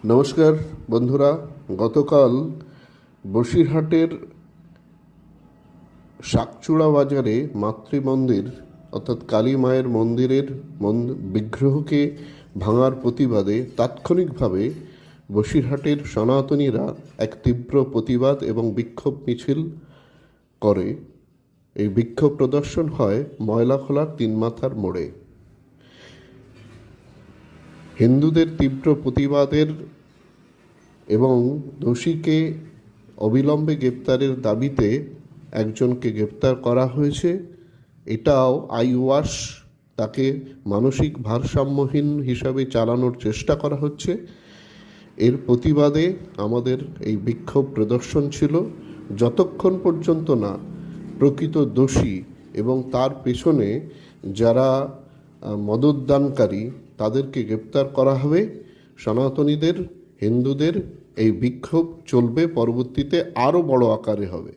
নমস্কার বন্ধুরা। গতকাল বসিরহাটের শাকচূড়া বাজারে মাতৃমন্দির অর্থাৎ কালী মায়ের মন্দিরের বিগ্রহকে ভাঙার প্রতিবাদে তাৎক্ষণিকভাবে বসিরহাটের সনাতনীরা এক তীব্র প্রতিবাদ এবং বিক্ষোভ মিছিল করে। এই বিক্ষোভ প্রদর্শন হয় ময়লাখোলার তিনমাথার মোড়ে। হিন্দুদের তীব্র প্রতিবাদের এবং দোষীকে অবিলম্বে গ্রেপ্তারের দাবিতে একজনকে গ্রেপ্তার করা হয়েছে। এটাও আইওয়াশ, তাকে মানসিক ভারসাম্যহীন হিসাবে চালানোর চেষ্টা করা হচ্ছে। এর প্রতিবাদে আমাদের এই বিক্ষোভ প্রদর্শন ছিল, যতক্ষণ পর্যন্ত না প্রকৃত দোষী এবং তার পেছনে যারা মদতদানকারী তাদেরকে গ্রেপ্তার করা হবে। সনাতনীদের, হিন্দুদের এই বিক্ষোভ চলবে, পরবর্তীতে আরও বড় আকারে হবে।